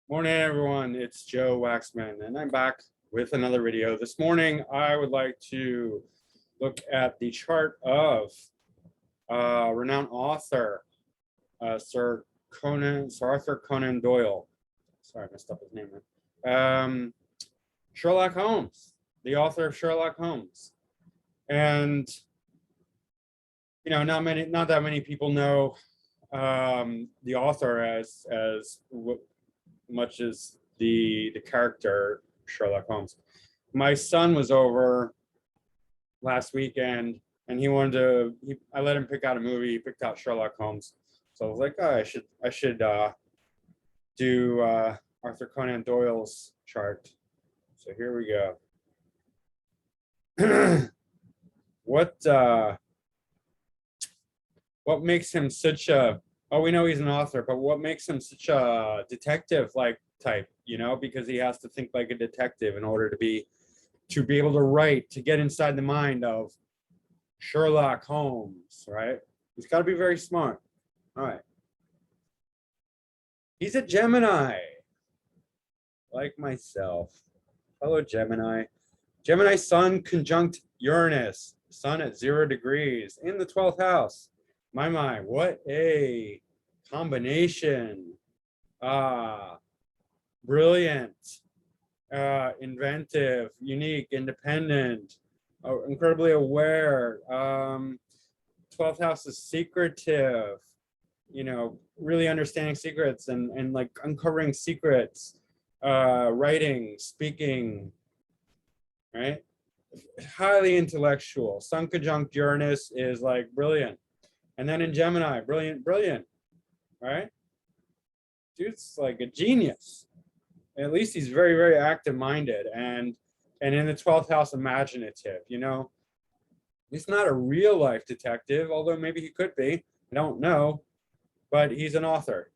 Morning, everyone. It's Joe Waxman, and I'm back with another video. This morning, I would like to look at the chart of renowned author Sir Arthur Conan Doyle. Sorry, I messed up his name. Sherlock Holmes, the author of Sherlock Holmes, and not that many people know the author as much as the character Sherlock Holmes. My son was over last weekend, and he wanted to. I let him pick out a movie. He picked out Sherlock Holmes, so I was like, oh, I should do Arthur Conan Doyle's chart. So here we go. What makes him such a we know he's an author, but what makes him such a detective like type, because he has to think like a detective in order to be able to write, to get inside the mind of Sherlock Holmes, right? He's got to be very smart. All right. He's a Gemini, like myself. Hello, Gemini. Gemini Sun conjunct Uranus, Sun at 0 degrees in the 12th house. My, what a combination. Brilliant, inventive, unique, independent, incredibly aware. 12th house is secretive, really understanding secrets and like uncovering secrets, writing, speaking, right? Highly intellectual. Sun conjunct Uranus is like brilliant. And then in Gemini, brilliant, right? Dude's like a genius. At least he's very, very active-minded and in the 12th house, imaginative, He's not a real-life detective, although maybe he could be. I don't know. But he's an author.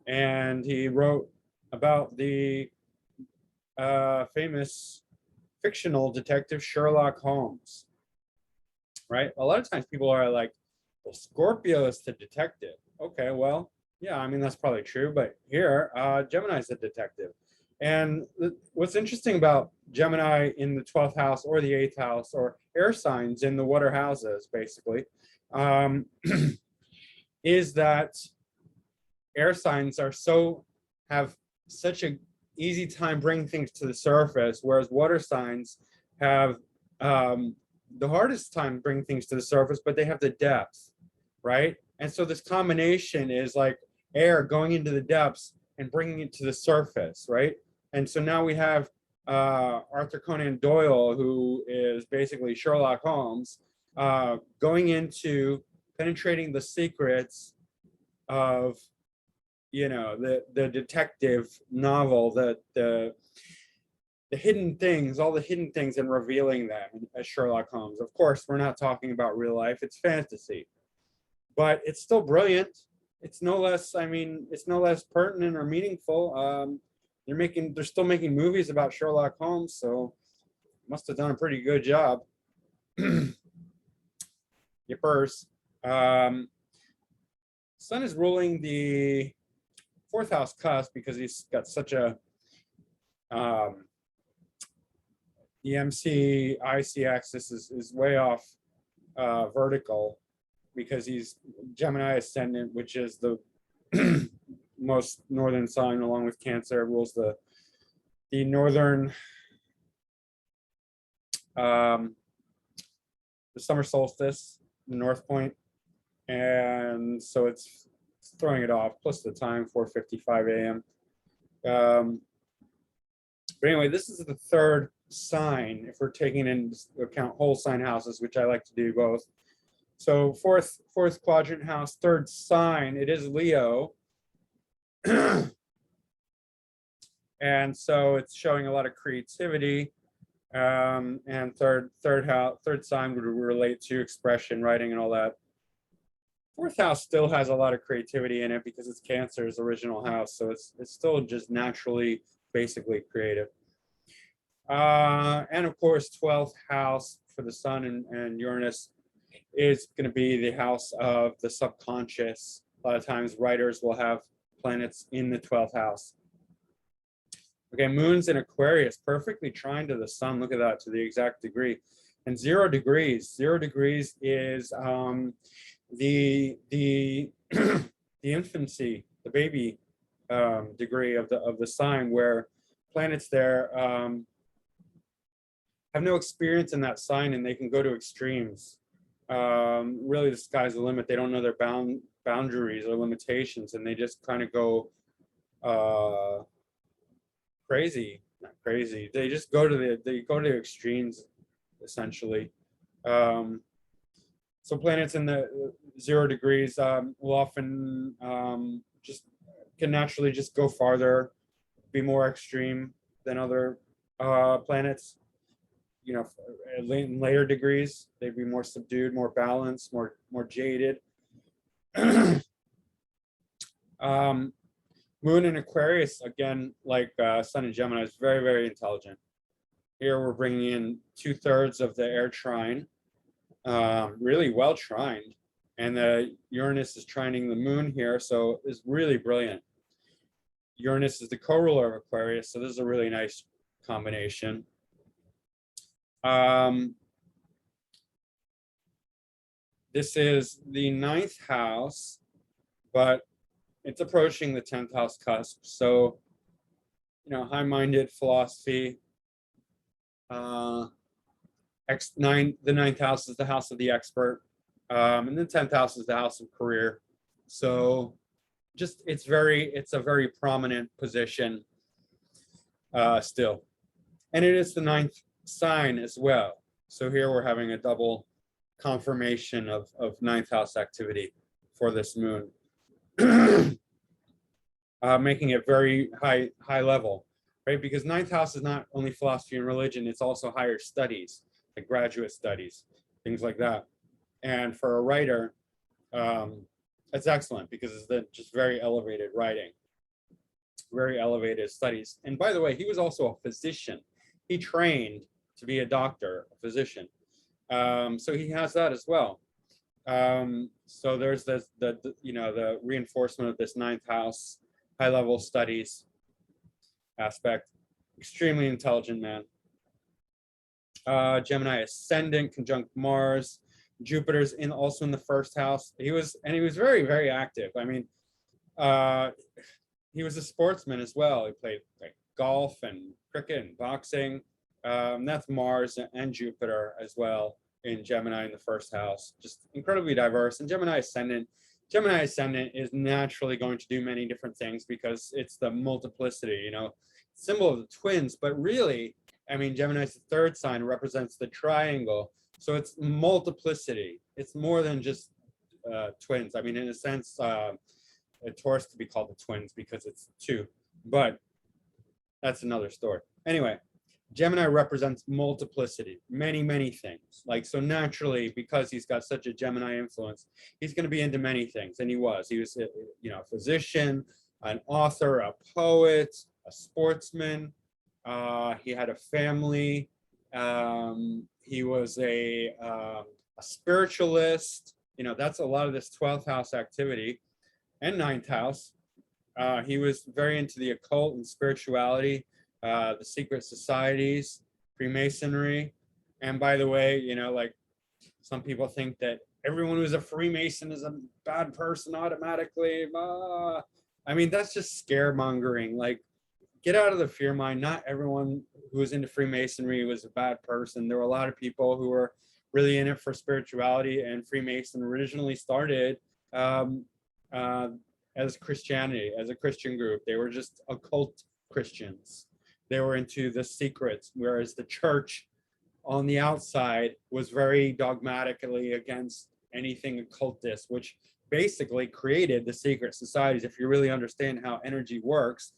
And he wrote about the famous fictional detective Sherlock Holmes, right? A lot of times people are like, well, Scorpio is the detective. Okay, well, yeah, I mean, that's probably true. But here, Gemini's the detective. And what's interesting about Gemini in the 12th house or the 8th house or air signs in the water houses, basically, is that air signs have such an easy time bringing things to the surface, whereas water signs have the hardest time bringing things to the surface, but they have the depth, right? And so this combination is like air going into the depths and bringing it to the surface, right? And so now we have Arthur Conan Doyle, who is basically Sherlock Holmes, going into penetrating the secrets of, the detective novel, the hidden things, all the hidden things, and revealing them as Sherlock Holmes. Of course, we're not talking about real life, it's fantasy, but it's still brilliant. It's no less pertinent or meaningful. They're still making movies about Sherlock Holmes, so must have done a pretty good job. Yippers. Sun is ruling the 4th house cusp because he's got such a the MC-IC axis is way off vertical because he's Gemini Ascendant, which is the most northern sign, along with Cancer, rules the northern the summer solstice, the north point, and so it's throwing it off. Plus the time, 4:55 a.m. But anyway, this is the third sign if we're taking into account whole sign houses, which I like to do both. So fourth quadrant house, third sign, it is Leo. And so it's showing a lot of creativity. And third sign would relate to expression, writing, and all that. 4th house still has a lot of creativity in it because it's Cancer's original house, so it's still just naturally, basically creative. And of course, 12th house for the Sun and Uranus is going to be the house of the subconscious. A lot of times writers will have planets in the 12th house. Okay, moon's in Aquarius, perfectly trine to the sun. Look at that, to the exact degree. And 0 degrees. 0 degrees is the the infancy, the baby degree of the sign, where planets there have no experience in that sign, and they can go to extremes. Really, the sky's the limit. They don't know their boundaries or limitations, and they just kind of go crazy. Not crazy. They just go to the extremes, essentially. Um, so planets in the 0 degrees will often just can naturally just go farther, be more extreme than other planets. You know, in later degrees, they'd be more subdued, more balanced, more jaded. um, Moon in Aquarius, again, like Sun in Gemini, is very, very intelligent. Here we're bringing in 2/3 of the air trine, really well trined. And the Uranus is trining the moon here, so it's really brilliant. Uranus is the co-ruler of Aquarius, so this is a really nice combination. This is the 9th house, but it's approaching the 10th house cusp. So, you know, high-minded philosophy. The 9th house is the house of the expert, and the 10th house is the house of career. So, just it's a very prominent position still, and it is the 9th sign as well. So here we're having a double confirmation of 9th house activity for this moon. Making it very high level, right? Because 9th house is not only philosophy and religion, it's also higher studies, like graduate studies, things like that. And for a writer, that's excellent because it's just very elevated writing, very elevated studies. And by the way, he was also a physician. He trained to be a doctor, a physician. So he has that as well. So there's the reinforcement of this 9th house, high level studies aspect. Extremely intelligent man. Gemini Ascendant conjunct Mars. Jupiter's also in the 1st house. He was very, very active. I mean, he was a sportsman as well. He played like golf and cricket and boxing. That's Mars and Jupiter as well in Gemini in the 1st house. Just incredibly diverse. And Gemini Ascendant is naturally going to do many different things because it's the multiplicity, you know, symbol of the twins. But really, I mean, Gemini's the 3rd sign, represents the triangle. So it's multiplicity. It's more than just twins. I mean, in a sense, a Taurus could be called the twins because it's 2, but that's another story. Anyway, Gemini represents multiplicity, many, many things. Like, so naturally, because he's got such a Gemini influence, he's going to be into many things. And he was, you know, a physician, an author, a poet, a sportsman. He had a family. He was a spiritualist. You know, that's a lot of this 12th house activity and 9th house. He was very into the occult and spirituality, the secret societies, Freemasonry. And by the way, you know, like some people think that everyone who's a Freemason is a bad person automatically. I mean, that's just scaremongering. Like, get out of the fear mind. Not everyone who was into Freemasonry was a bad person. There were a lot of people who were really in it for spirituality, and Freemason originally started as Christianity, as a Christian group. They were just occult Christians. They were into the secrets, whereas the church on the outside was very dogmatically against anything occultist, which basically created the secret societies. If you really understand how energy works,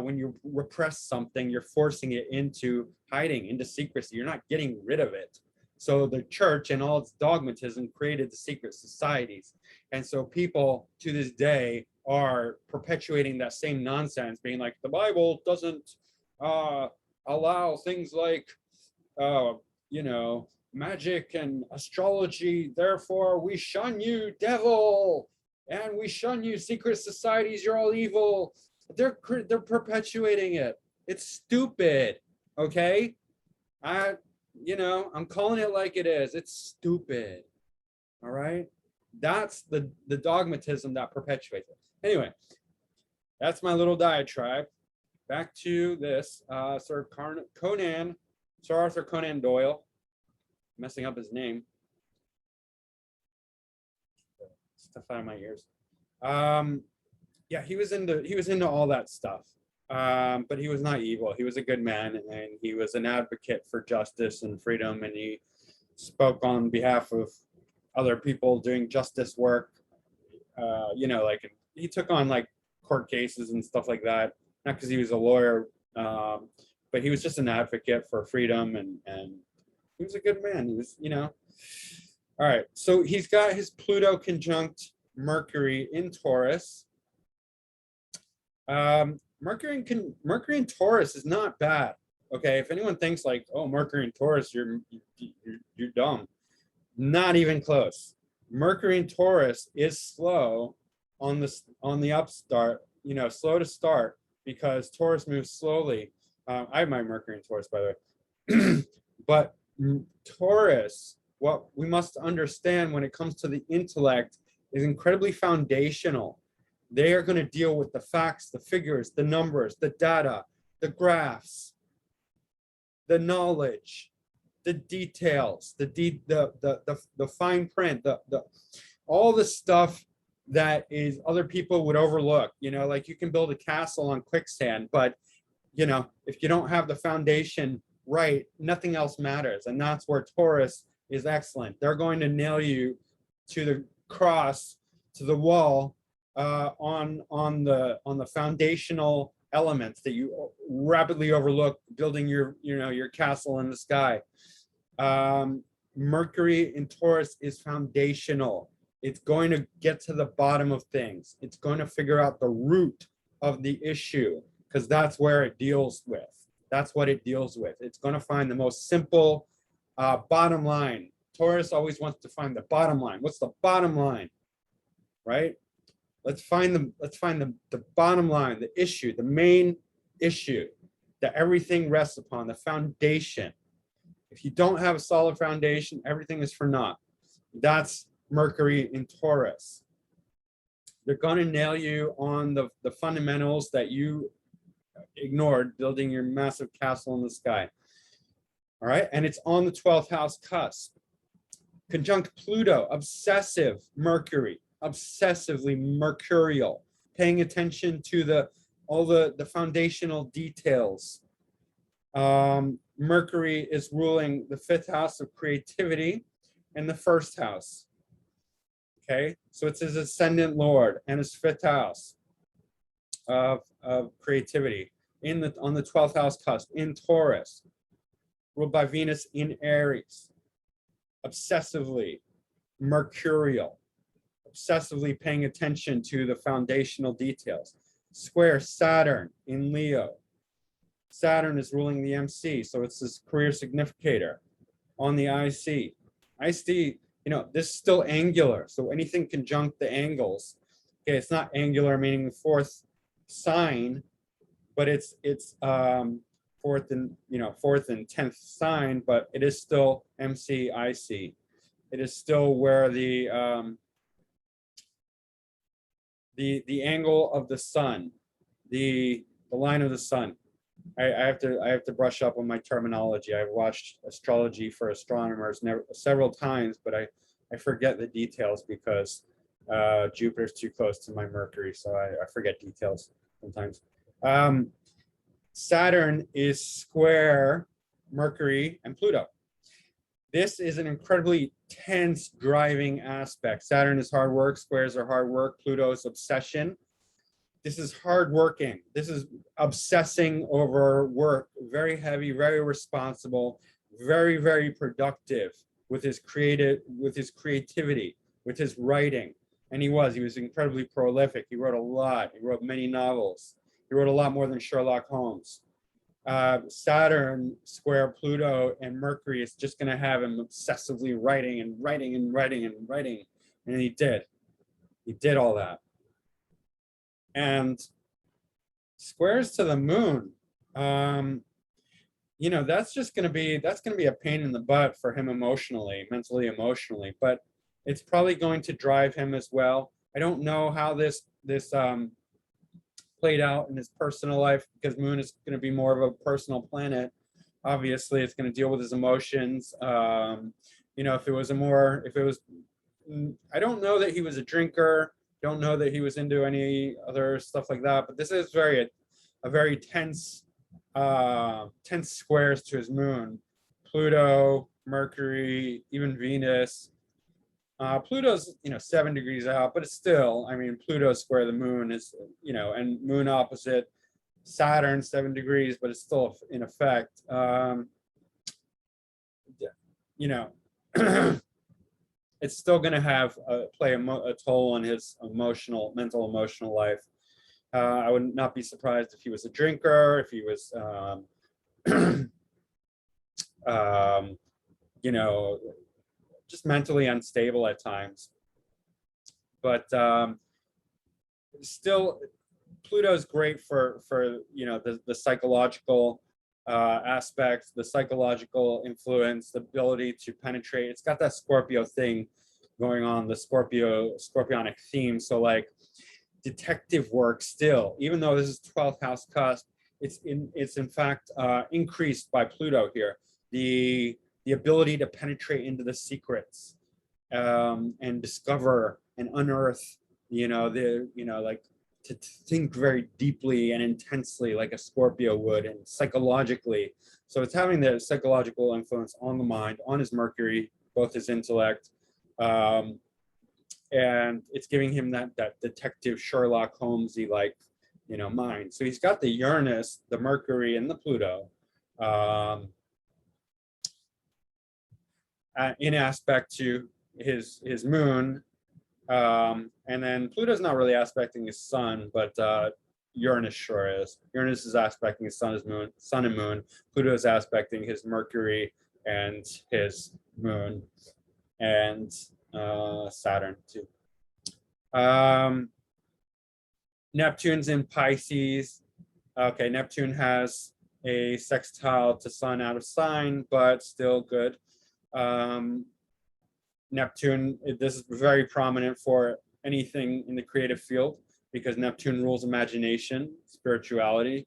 when you repress something, you're forcing it into hiding, into secrecy. You're not getting rid of it. So the church and all its dogmatism created the secret societies. And so people to this day are perpetuating that same nonsense, being like, the Bible doesn't allow things like, you know, magic and astrology. Therefore, we shun you, devil, and we shun you, secret societies. You're all evil. They're perpetuating it. It's stupid. Okay. I'm calling it like it is. It's stupid. All right. That's the dogmatism that perpetuates it. Anyway, that's my little diatribe. Back to this. Sir Arthur Conan Doyle. Messing up his name. Stuff out of my ears. Yeah, he was into all that stuff. But he was not evil. He was a good man, and he was an advocate for justice and freedom, and he spoke on behalf of other people doing justice work. Like he took on like court cases and stuff like that, not because he was a lawyer, but he was just an advocate for freedom, and he was a good man. He was, all right. So he's got his Pluto conjunct Mercury in Taurus. Mercury in Taurus is not bad. Okay, if anyone thinks like, oh, Mercury in Taurus, you're dumb. Not even close. Mercury in Taurus is slow on the upstart. Slow to start because Taurus moves slowly. I have my Mercury in Taurus, by the way. But Taurus, what we must understand when it comes to the intellect is incredibly foundational. They are going to deal with the facts, the figures, the numbers, the data, the graphs, the knowledge, the details, the fine print, all the stuff that is other people would overlook. Like you can build a castle on quicksand, but if you don't have the foundation right, nothing else matters. And that's where Taurus is excellent. They're going to nail you to the cross, to the wall, on the foundational elements that you rapidly overlook, building your castle in the sky. Mercury in Taurus is foundational. It's going to get to the bottom of things. It's going to figure out the root of the issue, because that's where it deals with. That's what it deals with. It's going to find the most simple bottom line. Taurus always wants to find the bottom line. What's the bottom line, right? Let's find the bottom line, the issue, the main issue that everything rests upon, the foundation. If you don't have a solid foundation, everything is for naught. That's Mercury in Taurus. They're going to nail you on the fundamentals that you ignored, building your massive castle in the sky. All right, and it's on the 12th house cusp. Conjunct Pluto, obsessive Mercury, obsessively mercurial, paying attention to all the foundational details. Mercury is ruling the 5th house of creativity and the 1st house. Okay, so it's his ascendant lord and his 5th house of creativity on the 12th house cusp in Taurus, ruled by Venus in Aries. Obsessively mercurial, obsessively paying attention to the foundational details. Square Saturn in Leo. Saturn is ruling the MC, so it's this career significator on the IC. IC, this is still angular, so anything conjunct the angles. Okay, it's not angular meaning the 4th sign, but it's 4th and 10th sign, but it is still MC IC. It is still where the angle of the sun, the line of the sun. I have to brush up on my terminology. I've watched Astrology for Astronomers several times, but I forget the details because Jupiter's too close to my Mercury, so I forget details sometimes. Saturn is square Mercury and Pluto. This is an incredibly tense driving aspect. Saturn is hard work, squares are hard work, Pluto is obsession. This is hard working. This is obsessing over work, very heavy, very responsible, very, very productive with his creativity, with his writing. And he was incredibly prolific. He wrote a lot. He wrote many novels. He wrote a lot more than Sherlock Holmes. Saturn square Pluto and Mercury is just going to have him obsessively writing and writing and writing and writing. And he did all that. And squares to the moon. Um, that's going to be a pain in the butt for him emotionally, mentally, emotionally, but it's probably going to drive him as well. I don't know how this played out in his personal life, because Moon is going to be more of a personal planet. Obviously, it's going to deal with his emotions. If it was I don't know that he was a drinker. Don't know that he was into any other stuff like that. But this is a very tense squares to his moon. Pluto, Mercury, even Venus. Pluto's 7 degrees out, but it's still, I mean, Pluto square the moon is, and moon opposite Saturn 7 degrees, but it's still in effect. You know, it's still going to have play a toll on his mental emotional life. I would not be surprised if he was a drinker, if he was, you know, just mentally unstable at times. But still, Pluto's great for the psychological aspects, the psychological influence, the ability to penetrate. It's got that Scorpio thing going on, the Scorpionic theme. So like detective work still, even though this is 12th house cusp, it's in fact increased by Pluto here. The ability to penetrate into the secrets and discover and unearth, like to think very deeply and intensely like a Scorpio would, and psychologically. So it's having the psychological influence on the mind, on his Mercury, both his intellect, and it's giving him that detective Sherlock Holmesy like, mind. So he's got the Uranus, the Mercury, and the Pluto in aspect to his moon. And then Pluto's not really aspecting his sun, but Uranus sure is. Uranus is aspecting his sun and moon. Pluto is aspecting his Mercury and his moon, and Saturn too. Neptune's in Pisces. Okay, Neptune has a sextile to Sun out of sign, but still good. Neptune, this is very prominent for anything in the creative field, because Neptune rules imagination, spirituality,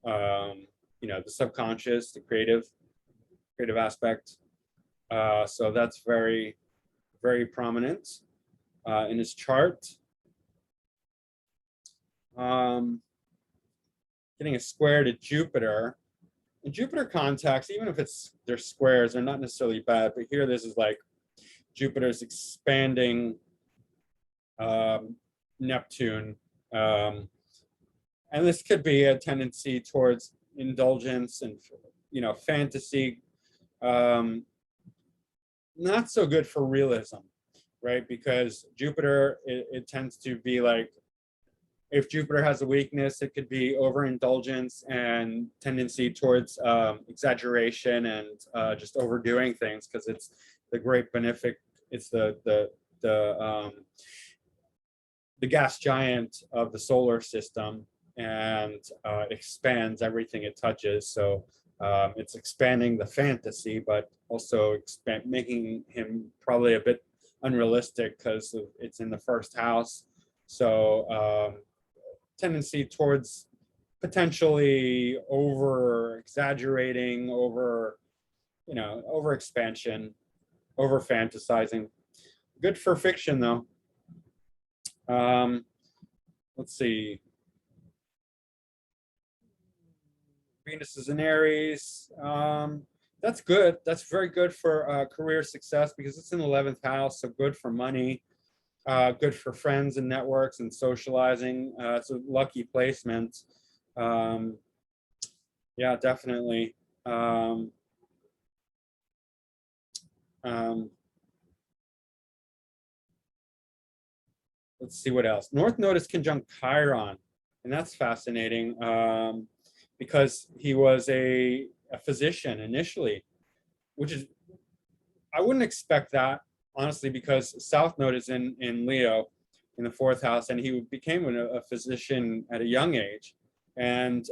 the subconscious, the creative aspect. So that's very, very prominent in his chart. Getting a square to Jupiter. In Jupiter contacts, even if they're squares, they're not necessarily bad, but here this is like Jupiter's expanding Neptune. And this could be a tendency towards indulgence and, fantasy. Not so good for realism, right? Because Jupiter, it tends to be like, if Jupiter has a weakness, it could be overindulgence and tendency towards exaggeration and just overdoing things, because it's the great benefic. It's the gas giant of the solar system, and expands everything it touches. So it's expanding the fantasy, but also making him probably a bit unrealistic because it's in the first house. So tendency towards potentially over exaggerating, over expansion, over fantasizing. Good for fiction though. Let's see. Venus is in Aries. That's good. That's very good for career success, because it's in the 11th house. So good for money. Good for friends and networks and socializing. It's a lucky placement. Yeah, definitely. Let's see what else. North Node is conjunct Chiron, and that's fascinating because he was a physician initially, which is, I wouldn't expect that, honestly, because South Node is in Leo in the 4th house, and he became a physician at a young age. And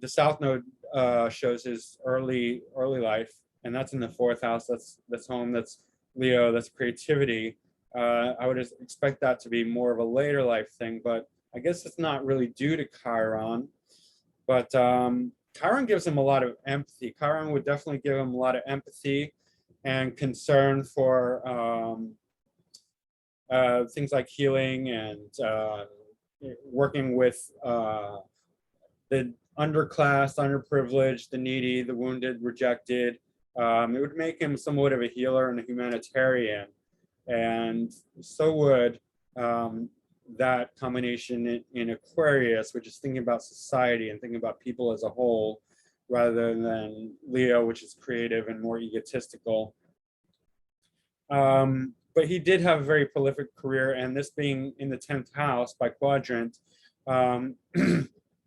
the South Node shows his early life, and that's in the fourth house. That's home. That's Leo. That's creativity. I would expect that to be more of a later life thing, but I guess it's not really due to Chiron. But Chiron gives him a lot of empathy. Chiron would definitely give him a lot of empathy and concern for things like healing and working with the underclass, underprivileged, the needy, the wounded, rejected. It would make him somewhat of a healer and a humanitarian. And so would that combination in Aquarius, which is thinking about society and thinking about people as a whole, rather than Leo, which is creative and more egotistical. But he did have a very prolific career, and this being in the 10th house by quadrant,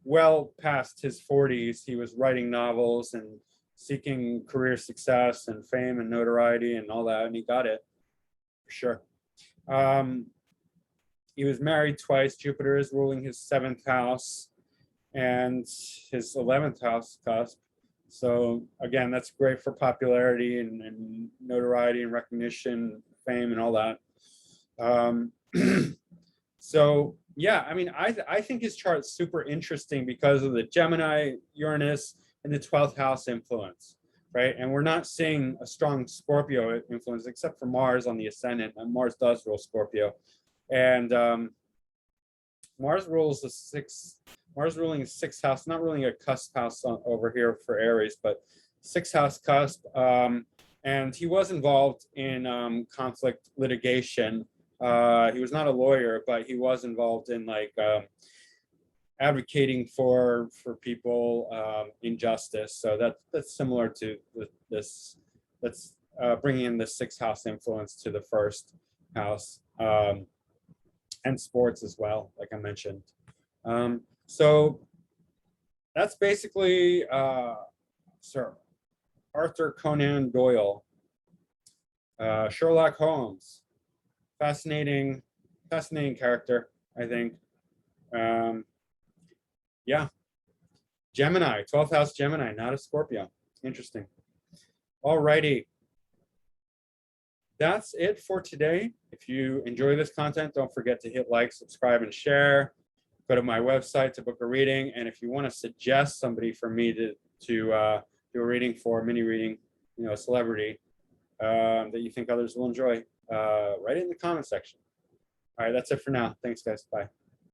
well past his 40s, he was writing novels and seeking career success and fame and notoriety and all that, and he got it, for sure. He was married twice. Jupiter is ruling his 7th house and his 11th house cusp. So again, that's great for popularity and notoriety and recognition, fame and all that. So yeah, I mean, I think his chart's super interesting because of the Gemini, Uranus, and the 12th house influence, right? And we're not seeing a strong Scorpio influence except for Mars on the ascendant, and Mars does rule Scorpio. And Mars rules the Mars ruling the 6th house, not ruling a cusp house over here for Aries, but 6th house cusp. And he was involved in conflict litigation. He was not a lawyer, but he was involved in like advocating for people in justice. So that's similar to this. That's bringing in the 6th house influence to the 1st house. And sports as well, like I mentioned. So that's basically Sir Arthur Conan Doyle, Sherlock Holmes. Fascinating character, I think. Yeah, Gemini, 12th house Gemini, not a Scorpio. Interesting. Alrighty. That's it for today. If you enjoy this content, don't forget to hit like, subscribe, and share. Go to my website to book a reading. And if you want to suggest somebody for me to do a reading for, mini reading, you know, a celebrity that you think others will enjoy, write it in the comment section. All right, that's it for now. Thanks, guys. Bye.